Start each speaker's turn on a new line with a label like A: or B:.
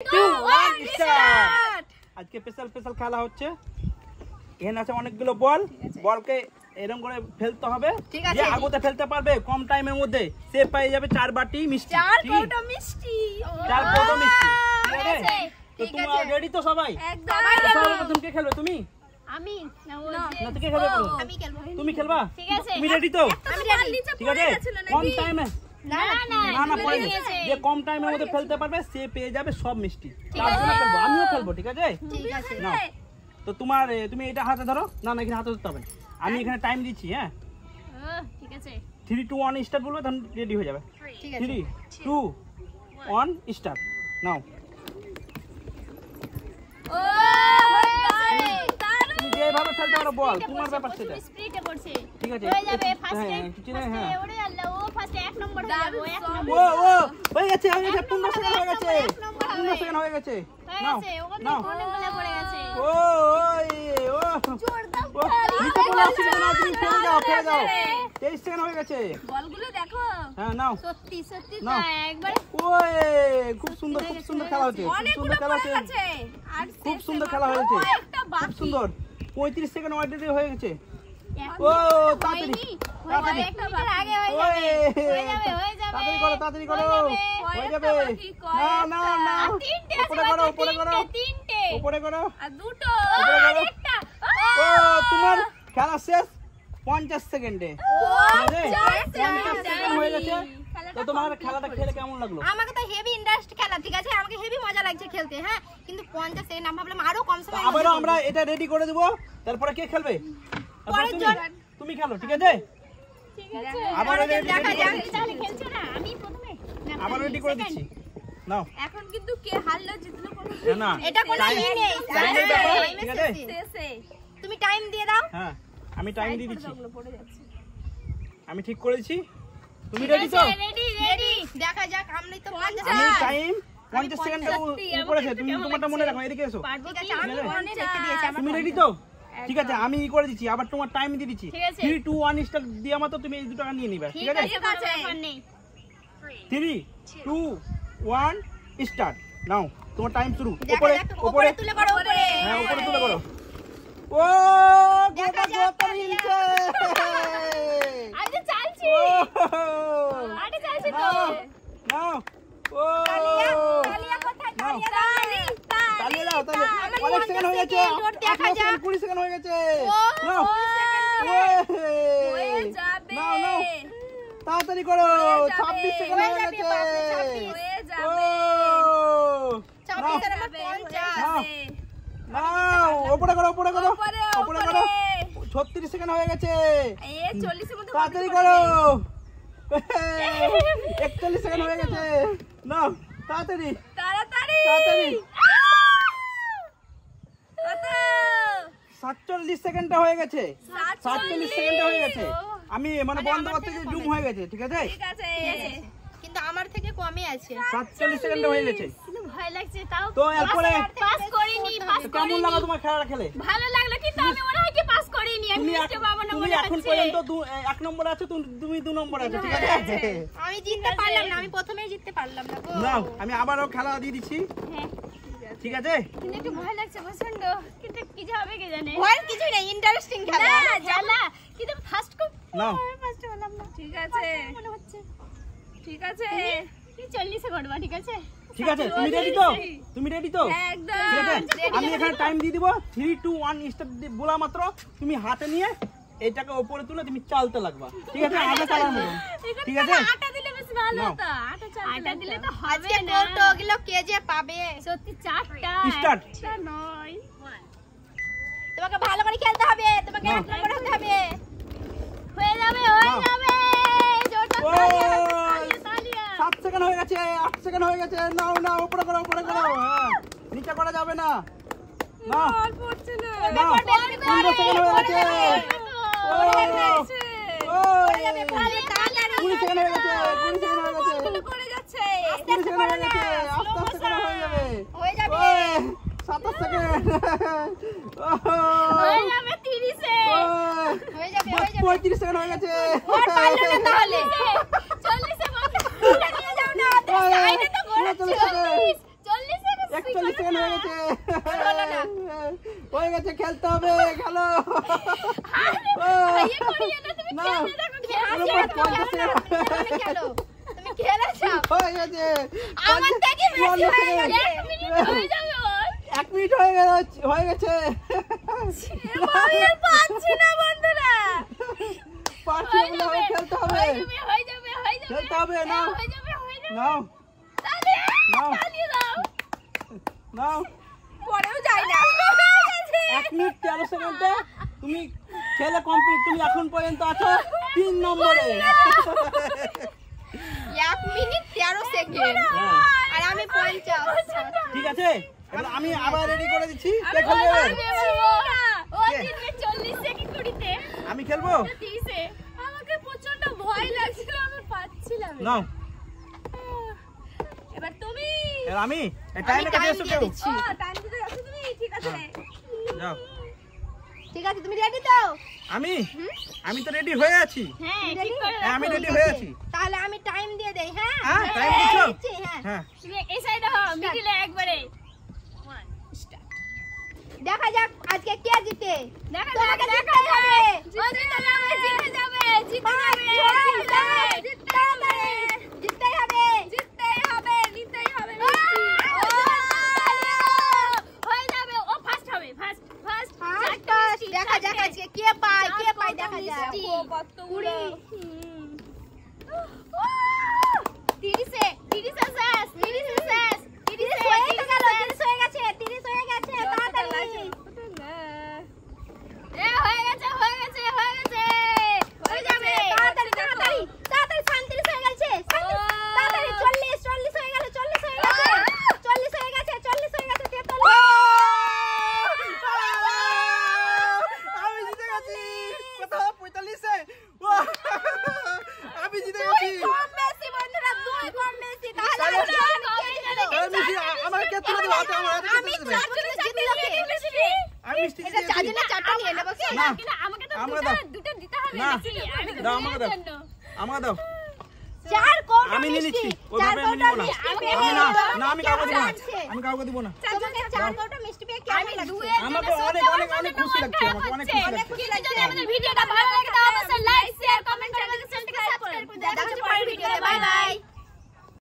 A: 2 1 start. আজকে special খেলা হচ্ছে। এখানে আছে অনেকগুলো বল, বলকে এরকম করে ফেলতে হবে। যে আগুতে ফেলতে পারবে কম টাইমের মধ্যে সে পেয়ে যাবে 4 বাটি মিষ্টি।
B: 4 কৌটো মিষ্টি।
A: 4 কৌটো মিষ্টি। ঠিক আছে? তো তোমরা রেডি তো সবাই?
B: একদম।
A: প্রথম কে খেলবে? তুমি?
B: আমি
A: না তুই কে খেলবে?
B: আমি খেলবো।
A: তুমি খেলবা?
B: ঠিক আছে।
A: তুমি রেডি তো?
B: আমি রেডি।
A: ঠিক আছে? কম টাইমে না পড়ে গেছে। যে কম টাইমের মধ্যে ফেলতে পারবে সে পেয়ে যাবে সব মিষ্টি। তার জন্য খেলবো, আমিও খেলবো। ঠিক আছে?
B: ঠিক আছে।
A: না তো তুমি এটা হাতে ধরো। না এখানে হাতে ধরতে হবে। আমি এখানে টাইম দিচ্ছি। হ্যাঁ
B: ঠিক আছে।
A: 3 2 1 স্টার্ট বলবে, তখন রেডি হয়ে যাবে।
B: ঠিক আছে।
A: 3 2 1 স্টার্ট নাও।
B: ও
A: তুমি যেভাবে ফেলতে পারো বল, তোমার ব্যাপার সেটা।
B: স্পিডে পড়ছে।
A: ঠিক আছে
B: হয়ে যাবে ফার্স্টে।
A: হ্যাঁ
B: ওরে আল্লাহ, ও ফার্স্টে 1 নম্বর হয়ে যাবে। ও 1 নম্বর।
A: ও হয়ে গেছে 15 সেকেন্ড হয়ে গেছে। 15 সেকেন্ড হয়ে গেছে। নাও নাও।
B: অনেকগুলো পড়ে গেছে।
A: ও নিচে পড়ে আছে না, তুমি ফেলে দাও 23 সেকেন্ড হয়ে গেছে।
B: বলগুলো দেখো।
A: হ্যাঁ নাও।
B: সত্যি
A: নাও।
B: তাই একবার।
A: ওই খুব সুন্দর খেলা হচ্ছে।
B: অনেকগুলো পড়ে গেছে। আর
A: খুব সুন্দর খেলা হয়েছে।
B: একটা
A: খুব
B: বাকি।
A: সুন্দর। 35 সেকেন্ড অলরেডি হয়ে গেছে। ও তাড়াতাড়ি তাড়াতাড়ি
B: একটা বাকি আগে হয়ে যাবে। হয়ে যাবে।
A: তাড়াতাড়ি করো হয়ে যাবে। না
B: তিনটে আছে।
A: উপরে করো
B: তিনটে।
A: উপরে করো।
B: আর দুটো।
A: উপরে করো।
B: একটা।
A: ও তোমার খেলা শেষ 50 সেকেন্ডে। ঠিক আছে? 50 সেকেন্ড হয়ে গেছে। তো তোমার খেলাটা খেলে কেমন লাগলো?
C: আমাকে তো হেভি ইন্টারেস্ট খেলা। ঠিক আছে, আমাকে হেভি মজা লাগছে খেলতে। হ্যাঁ কিন্তু 50 সেকেন্ড আমি ভাবলাম আরো কম সময়।
A: আবারও আমরা এটা রেডি করে দেব। তারপরে কে খেলবে? তুমি খেলো। ঠিক আছে?
B: ঠিক আছে।
A: আবার
B: দেখা যাক তাহলে খেলছো না। আমি প্রথমে
A: আবার রেডি করে দিচ্ছি। নাও।
B: এখন কিন্তু কে হারলো জিতলো কোনো
A: না
C: এটা কোনো ই নেই।
A: টাইমের ব্যাপার। ঠিক আছে?
B: শেষে
C: তুমি টাইম দিয়ে দাও।
A: হ্যাঁ আমি টাইম দিয়ে দিচ্ছি।
B: পড়ে যাচ্ছে।
A: আমি ঠিক করেছি। তুমি রেডি তো?
B: রেডি।
C: দেখা যাক। আমি তো 50
A: আমি টাইম 50 সেকেন্ডের উপরে আছে। তুমি তোমারটা মনে রাখো। এদিকে এসো।
C: ঠিক আছে, আমি মনে রেখে দিয়েছি। আমার
A: তুমি রেডি তো? ঠিক আছে আমি করে দিচ্ছি। আবার তোমার টাইম দিয়ে দিচ্ছি। 3 2 1 স্টার্ট দিয়ে মাত্র তুমি এই 2 টাকা নিয়ে নিবে। ঠিক আছে?
B: ঠিক আছে। ব্যাপার নেই।
A: 3 2 1 স্টার্ট নাও। তোমার টাইম শুরু।
C: দেখা যাক। উপরে তুলে করো। উপরে।
A: হ্যাঁ উপরে তুলে করো। ও গোটা গোটা নিচে।
B: আরে চালছি। আরে চালছি তো।
A: নাও। ও
C: তালিয়া কোথায়?
A: নাও। তালিয়ে দাও তালিয়ে।
C: আমার
A: অনেক সেকেন্ড হয়ে গেছে।
C: দেখা যাক।
A: 20 সেকেন্ড হয়ে গেছে। নাও।
B: হয়ে যাবে।
A: নাও তাড়াতাড়ি করো। 26 সেকেন্ড হয়ে গেছে।
B: হয়ে যাবে।
A: ও
C: 26 আর আমার 50।
A: নাও উপরে করো। উপরে করো। 36 সেকেন্ড হয়ে গেছে।
B: এই 40 এর মধ্যে
A: তাড়াতাড়ি করো। 41 সেকেন্ড হয়ে গেছে। নাও তাড়াতাড়ি
B: তাড়াতাড়ি। কত?
A: 47 সেকেন্ডটা হয়ে গেছে। 47 সেকেন্ডটা হয়ে গেছে। আমি মানে বন্ধ করতে যে জুম হয়ে গেছে। ঠিক আছে?
B: ঠিক আছে।
C: কিন্তু আমার থেকে কমই আছে।
A: 47 সেকেন্ডটা হয়ে গেছে।
B: কিন্তু ভয় লাগছে তাও।
A: তো এরপরে
B: পাস করিনি।
A: কেমন লাগলো তোমার খেলাটা খেলে?
B: ভালো লাগলো কিন্তু আমি মনে হয় কি পাস করিনি। আমি মিষ্টি বাবা না
A: তুমি
B: মনে
A: এখন
B: হচ্ছে।
A: পর্যন্ত 1 নম্বর আছো। তুমি 2 নম্বর আছো। ঠিক আছে?
C: আমি জিততে পারলাম না। আমি প্রথমেই জিততে পারলাম না গো।
A: নাও আমি আবারও খেলা দিয়ে দিচ্ছি।
B: হ্যাঁ।
A: ঠিক আছে?
B: কিন্তু একটু ভয় লাগছে প্রচন্ড। কিন্তু কি যে হবে কে জানে।
C: ভয়ের কিছু নেই, ইন্টারেস্টিং খেলা।
B: না জ্বালা। কিন্তু ফার্স্ট
A: নাও।
B: ফার্স্ট হলাম না। ঠিক আছে। মনে হচ্ছে। ঠিক আছে। 40 এ করবা। ঠিক আছে?
A: ঠিক আছে তুমি রেডি তো? তুমি রেডি তো?
B: একদম।
A: ঠিক আছে আমি এখানে টাইম দিয়ে দিব। 3 2 1 স্টার্ট বলা মাত্র তুমি হাতে নিয়ে এটাকে উপরে তুলে তুমি চালতে লাগবা। ঠিক আছে? আটা চালার মতো। ঠিক আছে?
B: আটা দিলে বেশ ভালো
A: নাও।
B: হতো। আটা দিলে তো হবে
C: আজকে
B: না।
C: কৌটো গুলো কে যে পাবে।
B: সত্যি 4টা।
A: স্টার্ট।
B: এটা নয়।
C: তোমাকে ভালো করে খেলতে হবে। তোমাকে 1 নম্বর হতে হবে।
B: হয়ে যাবে। জোরদার
A: ও
B: তালিয়া।
A: 7 সেকেন্ড হয়ে গেছে। 8 সেকেন্ড হয়ে গেছে। নাও উপরে করো। হ্যাঁ নিচে করা যাবে না। নাও
B: আর পড়ছে না।
A: নাও 15 সেকেন্ড হয়ে গেছে। ও 20 সেকেন্ড হয়ে গেছে। 20 সেকেন্ড হয়ে গেছে।
B: করে যাচ্ছে।
A: 20 সেকেন্ড হয়ে গেছে। আস্তে আস্তে করে হয়ে যাবে।
C: হয়ে যাবে।
A: 27 সেকেন্ড।
B: হয়ে যাবে 30 এ।
C: হয়ে যাবে।
A: 35 সেকেন্ড হয়ে গেছে।
C: আর পারলে না তাহলে।
B: 40 এ বন্ধ।
C: নিয়ে যাও না।
B: সাইডে তো বড়
A: 39 সেকেন্ড।
B: 40 এ
A: 41 সেকেন্ড হয়ে গেছে হয়ে গেছে খেলতে হবে খেলো
C: তুমি খেলেছো
A: হয়ে গেছে
C: আমার থেকে বেশি হয়ে গেছে
B: 1 মিনিট হয়ে যাবে ওর
A: 1 মিনিট হয়ে গেছে
B: আমি আর পাচ্ছি না বন্ধুরা
A: পারছি না খেলতে হবে খেলতে হবে নাও নাও নাও নাও
C: পরেও যায় না
A: 1 মিনিট 13 সেকেন্ডে তুমি খেলে কমপ্লিট তুমি এখন পর্যন্ত আছো 3 নম্বরে
C: 1 মিনিট 13 সেকেন্ড আর আমি 50
A: ঠিক আছে এবার আমি আবার রেডি করে দিচ্ছি কে খেলবে
B: ও 3 মিনিট 40 সেকেন্ড করিতে
A: আমি খেলবো
B: 30 এ আমাকে প্রচন্ড ভয় লাগছিল আমি পাচ্ছিলাম না
A: নাও
B: এবার তুমি
A: এবার আমি টাইমে কাছে এসো কেউ
C: দিচ্ছি
B: ও টাইম দিতে যাচ্ছ তুমি ঠিক আছে
A: যাও
C: ঠিক আছে তুমি রেডি তো
A: আমি তো রেডি হয়ে আছি
B: হ্যাঁ ঠিক করে
A: হ্যাঁ আমি রেডি হয়ে আছি
C: তাহলে আমি টাইম দিয়ে দেই হ্যাঁ
A: হ্যাঁ টাইম দিছো
C: দিচ্ছি, হ্যাঁ
A: হ্যাঁ
B: তুমি এই সাইডে হও মিডিলে একবারে
C: দেখা যাক আজকে কে জিতে
B: দেখা
C: তোমাকে
B: দেখা
C: জিততেই হবে
B: জিতে যাবে জিতে যাবে জিতে যাবে
C: জিততেই হবে
B: জিততেই হবে নিতেই হবে হয়ে যাবে ও ফার্স্ট হবে ফার্স্ট
C: দেখা যাক আজকে কে পায় দেখা যাক
B: কতগুলো
C: 30 হয়ে গেছে তাড়াতাড়ি
B: এ হয়ে গেছে হয়ে যাবে
C: তাড়াতাড়ি 37 হয়ে গেছে তাড়াতাড়ি 40 হয়ে গেছে 40 হয়ে গেছে 43
A: আমি জিতে গেছি কত 45 এ আমি জিতে গেছি
C: কম বেশি বন্ধুরা দুই কম বেশি তাহলে
A: আমাকে কে তুলে দেবে হাতে আমার হাতে
C: আমি
A: তুলে দেবে আমি মিষ্টি
C: এটা চারজনে চারটা নিয়ে নেব কি
A: না
B: আমাকে তো
A: আমাকে দাও
B: দুটো দিতে হবে
A: না
B: নাকি
A: দাও আমাকে দাও আমাকে দাও
C: চার কৌটা
A: আমি নিয়ে নিচ্ছি
C: মিষ্টি,
A: ওইভাবে আমি
C: চার
A: নিব না
C: কৌটা
A: আমি না
C: মিষ্টি
A: না আমি কাউকে দিব না
C: লাগছে।
A: আমি কাউকে দিব না
C: তোমাকে চার কৌটা মিষ্টি পেয়ে কেমন লাগছে
A: আমাকে অনেক অনেক অনেক খুশি লাগছে আমাকে অনেক খুশি লাগছে
B: আমাদের ভিডিওটা ভালো লাগে তাহলে